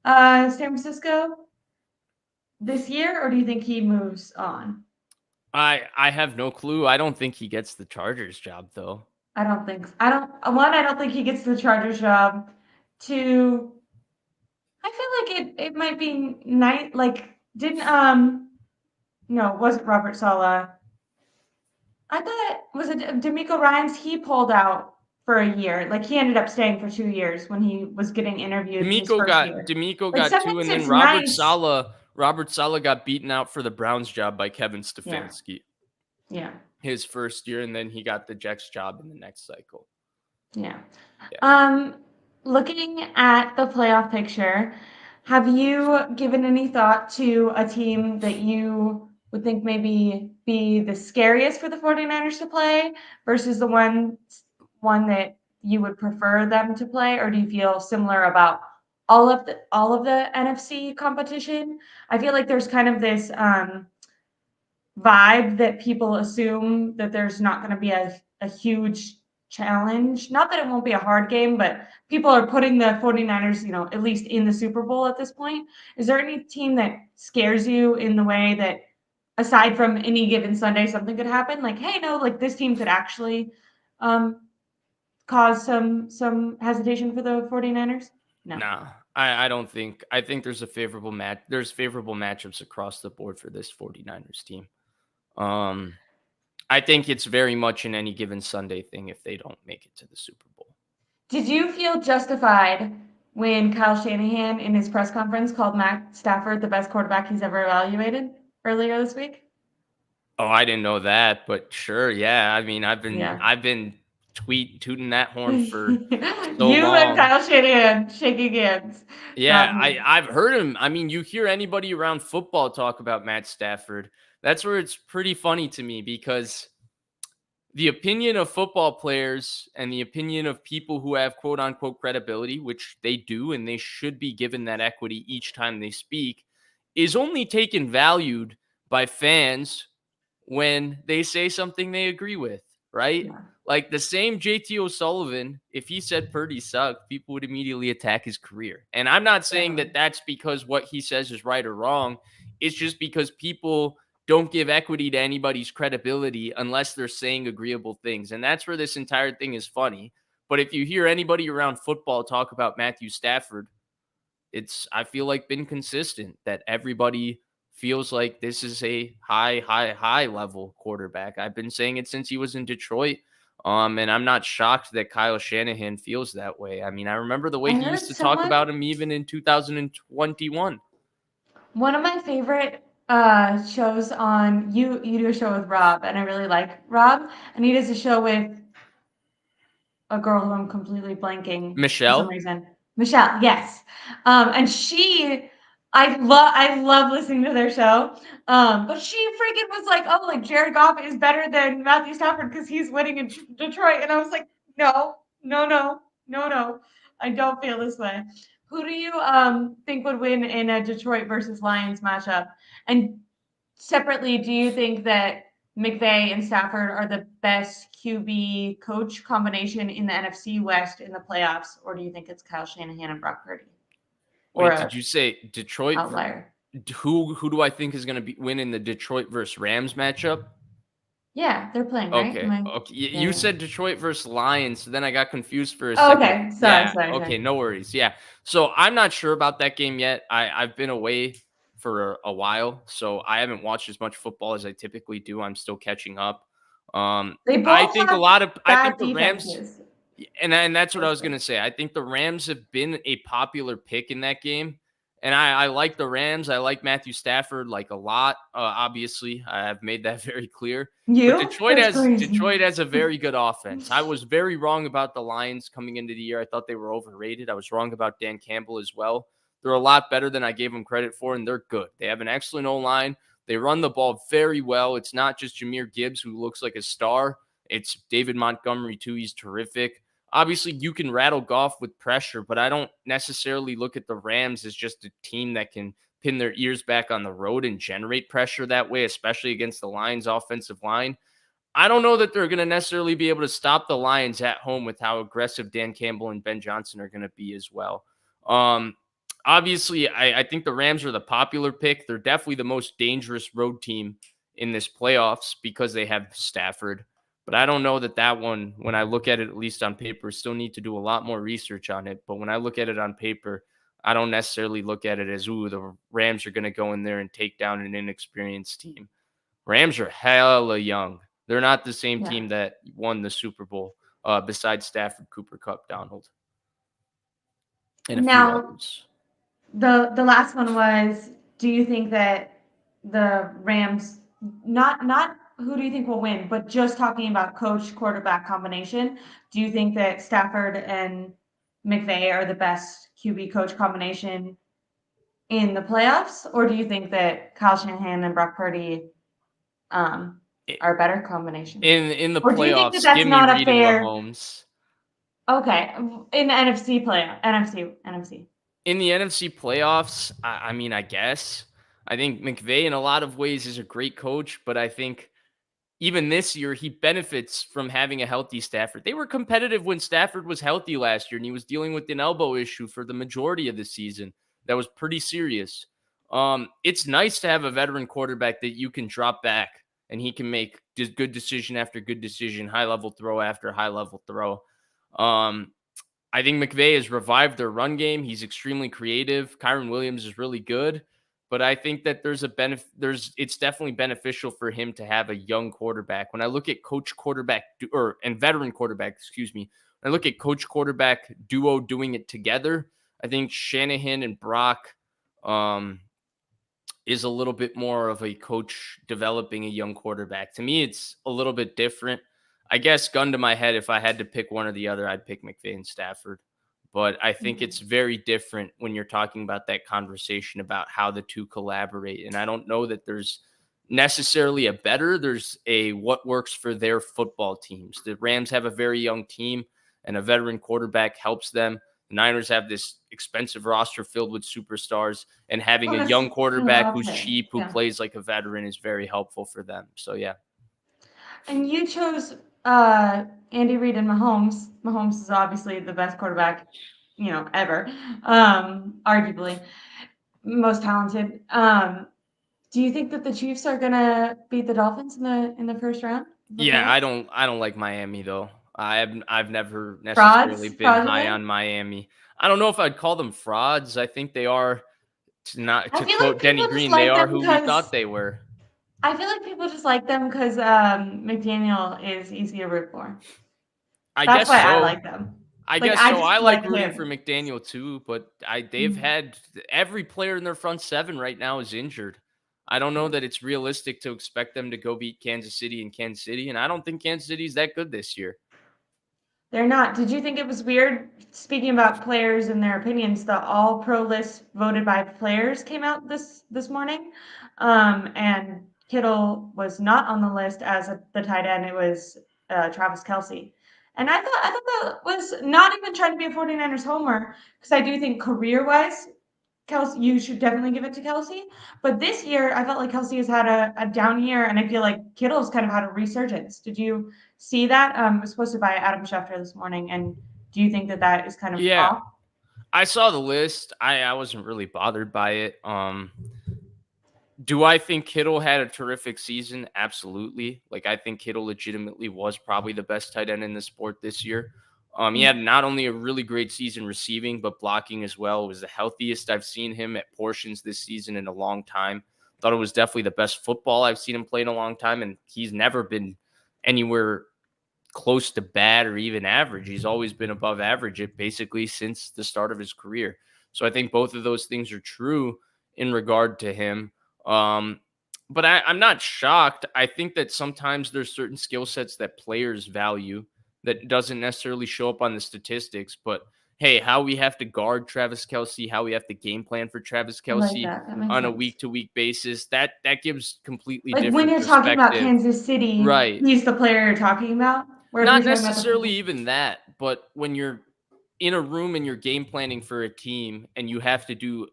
San Francisco this year, or do you think he moves on? I have no clue. I don't think he gets the Chargers job, though. I don't think I don't think he gets the Chargers job. Two, I feel like it might be nice. Like, didn't no, it wasn't Robert Saleh. I thought was it D'Amico Ryans? He pulled out for a year. Like, he ended up staying for 2 years when he was getting interviewed his first year. D'Amico Like, got two, sometimes and then it's nice. Robert Saleh got beaten out for the Browns job by Kevin Yeah, Stefanski yeah, his first year, and then he got the Jets job in the next cycle. yeah. Yeah. Looking at the playoff picture, have you given any thought to a team that you would think maybe be the scariest for the 49ers to play versus the one that you would prefer them to play? Or do you feel similar about all of the NFC competition? I feel like there's kind of this vibe that people assume that there's not going to be a huge challenge. Not that it won't be a hard game, but people are putting the 49ers, at least in the Super Bowl at this point. Is there any team that scares you in the way that, aside from any given Sunday, something could happen? Like, hey, no, like this team could actually cause some hesitation for the 49ers? No. Nah, I don't think. I think there's a favorable match. There's favorable matchups across the board for this 49ers team. I think it's very much an any given Sunday thing if they don't make it to the Super Bowl. Did you feel justified when Kyle Shanahan in his press conference called Matt Stafford the best quarterback he's ever evaluated earlier this week? Oh, I didn't know that, but sure, yeah. I mean, Yeah. I've been tooting that horn for so You and long. Kyle Shanahan shaking hands. Yeah, Got me. I've heard him. I mean, you hear anybody around football talk about Matt Stafford. That's where it's pretty funny to me because the opinion of football players and the opinion of people who have quote unquote credibility, which they do, and they should be given that equity each time they speak, is only taken valued by fans when they say something they agree with, right? Yeah. Like the same JT O'Sullivan, if he said Purdy sucked, people would immediately attack his career. And I'm not saying Definitely. that that's because what he says is right or wrong. It's just because people don't give equity to anybody's credibility unless they're saying agreeable things. And that's where this entire thing is funny. But if you hear anybody around football talk about Matthew Stafford, it's, I feel like, been consistent that everybody feels like this is a high level quarterback. I've been saying it since he was in Detroit. And I'm not shocked that Kyle Shanahan feels that way. I mean, I remember the way I he heard used to talk someone, about him even in 2021. one of my favorite shows on you do a show with Rob, and I really like Rob, and he does a show with a girl who I'm completely blanking for some Michelle, reason. Michelle, yes. And I love listening to their show. But she freaking was like, oh, like Jared Goff is better than Matthew Stafford because he's winning in Detroit. And I was like, no, no, no, no, no. I don't feel this way. Who do you think would win in a Detroit versus Lions matchup? And separately, do you think that McVay and Stafford are the best QB coach combination in the NFC West in the playoffs, or do you think it's Kyle Shanahan and Brock Purdy, or wait, did a you say Detroit? outlier? Who do I think is going to be win in the Detroit versus Rams matchup? Yeah, they're playing, right? Okay, okay. Yeah, You yeah. said Detroit versus Lions, so then I got confused for a Oh, second. okay. Sorry, Yeah, sorry, okay, sorry. no worries. Yeah. So I'm not sure about that game yet. I've been away for a while, so I haven't watched as much football as I typically do. I'm still catching up. They I both think a have lot of I bad think the Rams defenses. and that's what I Both was of them. gonna say. I think the Rams have been a popular pick in that game, and I like the Rams. I like Matthew Stafford like a lot. Obviously, I have made that very clear. But You? That's crazy. Detroit has a very good offense. I was very wrong about the Lions coming into the year. I thought they were overrated. I was wrong about Dan Campbell as well. They're a lot better than I gave them credit for, and they're good. They have an excellent O line. They run the ball very well. It's not just Jahmyr Gibbs who looks like a star. It's David Montgomery too. He's terrific. Obviously, you can rattle Goff with pressure, but I don't necessarily look at the Rams as just a team that can pin their ears back on the road and generate pressure that way, especially against the Lions' offensive line. I don't know that they're going to necessarily be able to stop the Lions at home with how aggressive Dan Campbell and Ben Johnson are going to be as well. Um, Obviously, I think the Rams are the popular pick. They're definitely the most dangerous road team in this playoffs because they have Stafford. But I don't know that that one, when I look at it, at least on paper, still need to do a lot more research on it. But when I look at it on paper, I don't necessarily look at it as, ooh, the Rams are going to go in there and take down an inexperienced team. Rams are hella young. They're not the same Yeah. team that won the Super Bowl besides Stafford, Cooper Cup, Donald, and a few Now, others. the last one was, do you think that the Rams, not who do you think will win, but just talking about coach quarterback combination, do you think that Stafford and McVay are the best QB coach combination in the playoffs, or do you think that Kyle Shanahan and Brock Purdy um, are a better combination? In the Or do you think that playoffs, that's give me not a reading fair? Mahomes. Okay, in the NFC playoff, NFC. In the NFC playoffs, I mean, I guess. I think McVay, in a lot of ways, is a great coach, but I think even this year, he benefits from having a healthy Stafford. They were competitive when Stafford was healthy last year, and he was dealing with an elbow issue for the majority of the season. That was pretty serious. It's nice to have a veteran quarterback that you can drop back and he can make good decision after good decision, high level throw after high level throw. Um, I think McVay has revived their run game. He's extremely creative. Kyron Williams is really good, but I think that there's a benefit. It's definitely beneficial for him to have a young quarterback. When I look at coach quarterback and veteran quarterback, excuse me, I look at coach quarterback duo doing it together. I think Shanahan and Brock is a little bit more of a coach developing a young quarterback. To me, it's a little bit different. I guess, gun to my head, if I had to pick one or the other, I'd pick McVay and Stafford. But I think Mhm. it's very different when you're talking about that conversation about how the two collaborate. And I don't know that there's necessarily a better, there's a what works for their football teams. The Rams have a very young team, and a veteran quarterback helps them. The Niners have this expensive roster filled with superstars, and having Well, a that's young quarterback who's okay. cheap, who Yeah. plays like a veteran, is very helpful for them. So, yeah. And you chose Andy Reid and Mahomes. Mahomes is obviously the best quarterback, ever. Arguably most talented. Do you think that the Chiefs are gonna beat the Dolphins in the first round of the Yeah, playoffs? I don't like Miami though. I've never necessarily Frauds, been high fraudulent. on Miami. I don't know if I'd call them frauds. I think they are, I to feel like quote Denny people just Green, they like are them who we thought because they were. I feel like people just like them because McDaniel is easy to root for. I That's guess why I so. like them. I Like guess I so. just I like like rooting for him. McDaniel too, but they've Mhm. had every player in their front seven right now is injured. I don't know Yeah. that it's realistic to expect them to go beat Kansas City in Kansas City, and I don't think Kansas City's that good this year. They're not. Did you think it was weird, speaking about players and their opinions, the all pro list voted by players came out this morning? And Kittle was not on the list as the tight end. It was Travis Kelce. And I thought that was not even trying to be a 49ers homer, because I do think career-wise, Kelce, you should definitely give it to Kelce. But this year, I felt like Kelce has had a down year, and I feel like Kittle's kind of had a resurgence. Did you see that? It was posted by Adam Schefter this morning, and do you think that that is kind of Yeah, off? I saw the list. I wasn't really bothered by it. Do I think Kittle had a terrific season? Absolutely. Like, I think Kittle legitimately was probably the best tight end in the sport this year. He had Mhm. not only a really great season receiving, but blocking as well. It was the healthiest I've seen him at portions this season in a long time. Thought it was definitely the best football I've seen him play in a long time, and he's never been anywhere close to bad or even average. He's always been above average it basically since the start of his career. So I think both of those things are true in regard to him. Um, but I'm not shocked. I think that sometimes there's certain skill sets that players value that doesn't necessarily show up on the statistics. But hey, how we have to guard Travis Kelce, how we have to game plan for Travis I like Kelce that. That makes on a sense. week to week basis, that gives completely Like when different you're talking about perspective. Kansas City, Right. he's the player you're talking about. Where if you're Not talking about necessarily the even that, but when you're in a room and you're game planning for a team and you have to do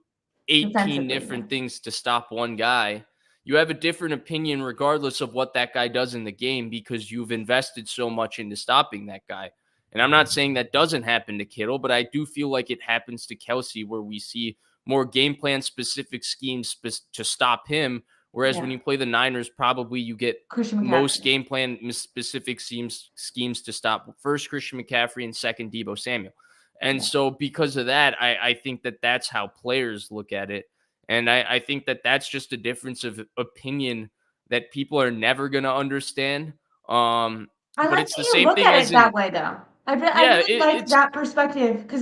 18 defensively, yeah. different things to stop one guy, you have a different opinion regardless of what that guy does in the game because you've invested so much into stopping that guy. And I'm not saying that doesn't happen to Kittle, but I do feel like it happens to Kelce where we see more game plan specific schemes to stop him. Whereas when Yeah. you play the Niners, probably you get Christian most McCaffrey. game plan specific schemes to stop first Christian McCaffrey and second Debo Samuel. And Yeah. so because of that, I think that that's how players look at it. And I think that that's just a difference of opinion that people are never going to understand. I But like it's that the you same look thing at as it that in, way, though. I yeah, really like it's that perspective because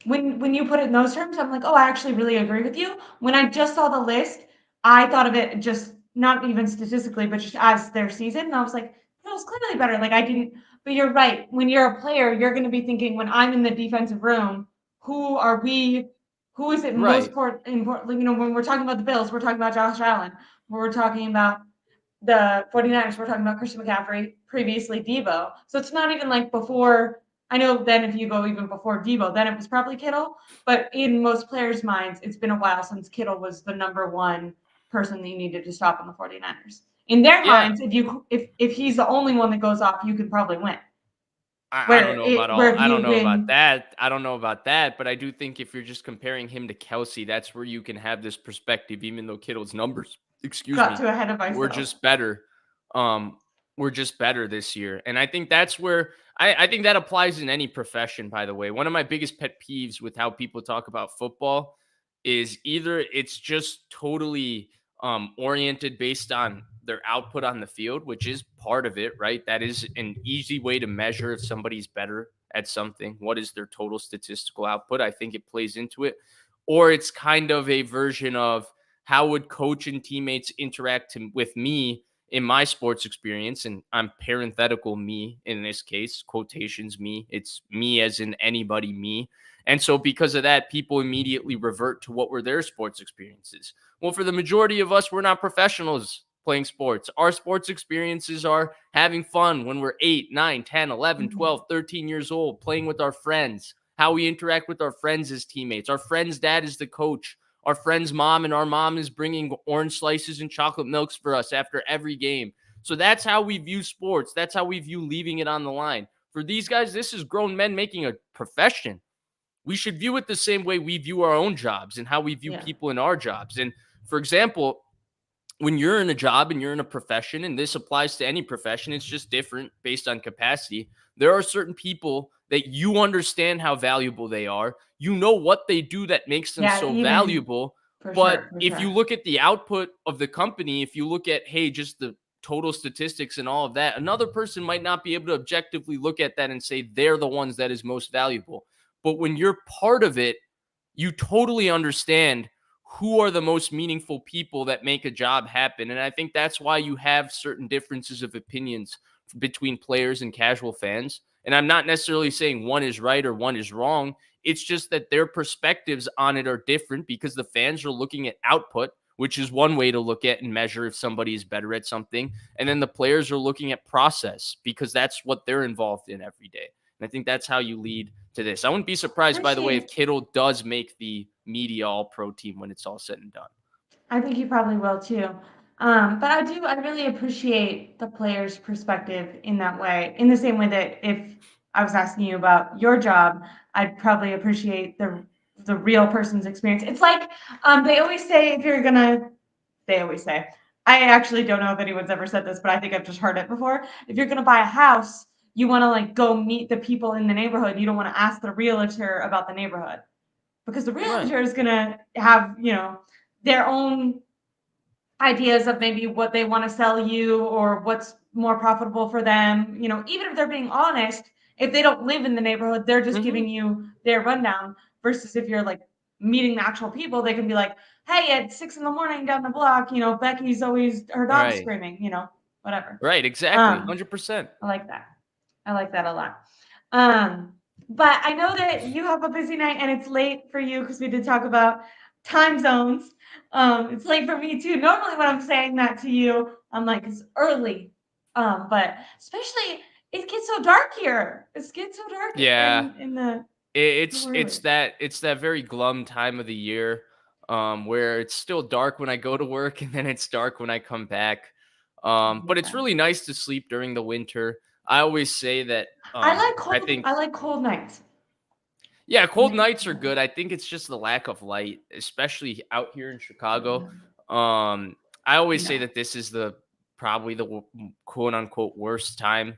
when you put it in those terms, I'm like, oh, I actually really agree with you. When I just saw the list, I thought of it just not even statistically, but just as their season, and I was like, it was clearly better. Like I didn't, but you're right. When you're a player, you're going to be thinking, when I'm in the defensive room, who are we? Who is it most right. important? When we're talking about the Bills, we're talking about Josh Allen. When we're talking about the 49ers, we're talking about Christian McCaffrey, previously Debo. So it's not even like before. I know then if you go even before Debo, then it was probably Kittle. But in most players' minds, it's been a while since Kittle was the number one person that you needed to stop in the 49ers. In their Yeah. minds, if he's the only one that goes off, you could probably win. I don't know about Where all. if I you don't know about win, that. I don't know about that. But I do think if you're just comparing him to Kelsey, that's where you can have this perspective. Even though Kittle's numbers, excuse got me, too ahead of were myself. just better. Um, we're just better this year, and I think that's where I think that applies in any profession. By the way, one of my biggest pet peeves with how people talk about football is either it's just totally oriented based on their output on the field, which is part of it, right? That is an easy way to measure if somebody's better at something. What is their total statistical output? I think it plays into it. Or it's kind of a version of how would coach and teammates interact with me in my sports experience. And I'm parenthetical me in this case, quotations me. It's me as in anybody me. And so because of that, people immediately revert to what were their sports experiences. Well, for the majority of us, we're not professionals playing sports. Our sports experiences are having fun when we're 8, 9, 10, 11, 12, 13 years old, playing with our friends, how we interact with our friends as teammates. Our friend's dad is the coach. Our friend's mom and our mom is bringing orange slices and chocolate milks for us after every game. So that's how we view sports. That's how we view leaving it on the line. For these guys, this is grown men making a profession. We should view it the same way we view our own jobs and how we view people in our jobs. And for example, when you're in a job and you're in a profession, and this applies to any profession, it's just different based on capacity. There are certain people that you understand how valuable they are. You know what they do that makes them so valuable. But if you look at the output of the company, if you look at, hey, just the total statistics and all of that, another person might not be able to objectively look at that and say they're the ones that is most valuable. But when you're part of it, you totally understand who are the most meaningful people that make a job happen. And I think that's why you have certain differences of opinions between players and casual fans. And I'm not necessarily saying one is right or one is wrong. It's just that their perspectives on it are different because the fans are looking at output, which is one way to look at and measure if somebody is better at something. And then the players are looking at process because that's what they're involved in every day. And I think that's how you lead to this. I wouldn't be surprised, by the way, if Kittle does make the media all-pro team when it's all said and done. I think he probably will too. But I really appreciate the player's perspective in that way, in the same way that if I was asking you about your job, I'd probably appreciate the real person's experience. It's like they always say they always say, I actually don't know if anyone's ever said this, but I think I've just heard it before. If you're gonna buy a house, you want to like go meet the people in the neighborhood. You don't want to ask the realtor about the neighborhood because the realtor is gonna have, their own ideas of maybe what they want to sell you or what's more profitable for them. Even if they're being honest, if they don't live in the neighborhood, they're just giving you their rundown. Versus if you're like meeting the actual people, they can be like, hey, at 6 a.m. down the block, Becky's always her dog's screaming, whatever. Right, exactly. 100%. I like that. I like that a lot. But I know that you have a busy night and it's late for you because we did talk about time zones. It's late for me too. Normally when I'm saying that to you, I'm like, it's early. But especially it gets so dark here. It gets so dark. Yeah. In the it's that very glum time of the year where it's still dark when I go to work and then it's dark when I come back. But it's really nice to sleep during the winter. I always say that I like cold nights. Yeah, cold nights are good. I think it's just the lack of light, especially out here in Chicago. I always say that this is probably the quote unquote worst time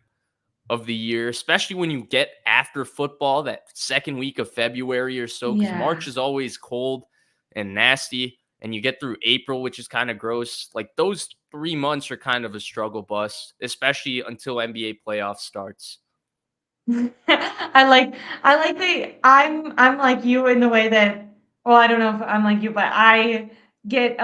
of the year, especially when you get after football, that second week of February or so, because March is always cold and nasty, and you get through April, which is kind of gross. Like those 3 months are kind of a struggle bus, especially until NBA playoffs starts. I'm like you in the way that, well, I don't know if I'm like you, but I get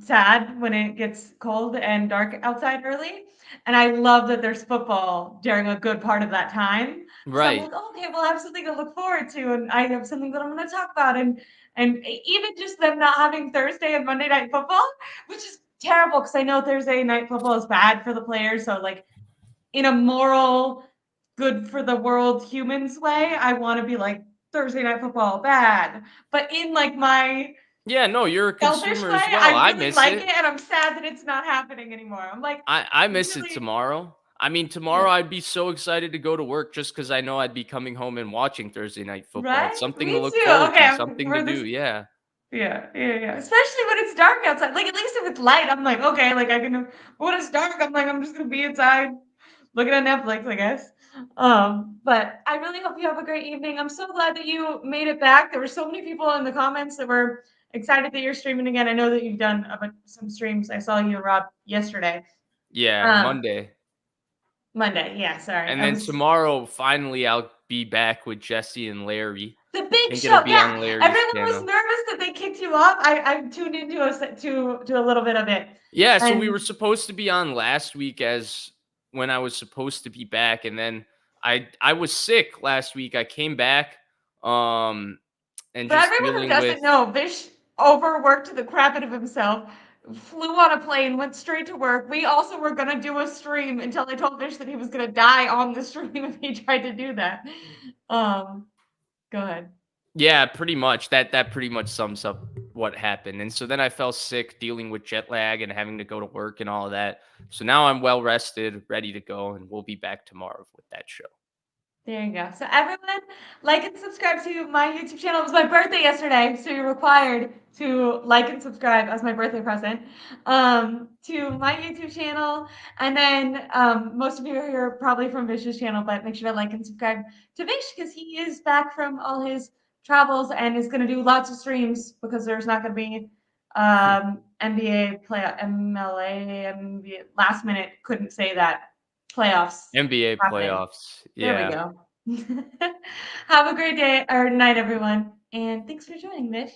sad when it gets cold and dark outside early. And I love that there's football during a good part of that time. So I'm like, oh, okay, well, I have something to look forward to, and I have something that I'm going to talk about, and even just them not having Thursday and Monday night football, which is terrible because I know Thursday night football is bad for the players. So like in a moral, good for the world humans way, I want to be like Thursday night football bad, but in like my you're a consumer as well. I really like it, and I'm sad that it's not happening anymore. I'm like, I miss it tomorrow. I mean, tomorrow I'd be so excited to go to work just because I know I'd be coming home and watching Thursday night football. Right? It's something to look forward to, something to do. Yeah. Yeah. Especially when it's dark outside. Like at least if it's light, I'm like, okay, like I can. But when it's dark, I'm like, I'm just gonna be inside looking at Netflix, I guess. But I really hope you have a great evening. I'm so glad that you made it back. There were so many people in the comments that were excited that you're streaming again. I know that you've done some streams. I saw you and Rob yesterday. Yeah, Um, Monday. Monday. Yeah, sorry. And I then was tomorrow, finally, I'll be back with Jesse and Larry. the I big think it'll show. be Yeah, on Larry's everyone was channel. nervous that they kicked you off. I tuned into to a little bit of it, Yeah, so we and were supposed to be on last week as when I was supposed to be back, and then I was sick last week. I came back, and for just everyone who dealing with doesn't know, Vish overworked the crap out of himself. Flew on a plane, went straight to work. We also were gonna do a stream until I told Vish that he was gonna die on the stream if he tried to do that. Go ahead. yeah, pretty much that pretty much sums up what happened. And so then I fell sick dealing with jet lag and having to go to work and all of that. So now I'm well rested, ready to go, and we'll be back tomorrow with that show. There you go. So everyone, like and subscribe to my YouTube channel. It was my birthday yesterday, so you're required to like and subscribe as my birthday present to my YouTube channel. And then most of you are here probably from Vish's channel, but make sure to like and subscribe to Vish because he is back from all his travels and is going to do lots of streams because there's not going to be NBA play MLA NBA, last minute couldn't say that playoffs NBA happening. playoffs. There we Yeah. go. Have a great day or night, everyone. And thanks for joining, Vish.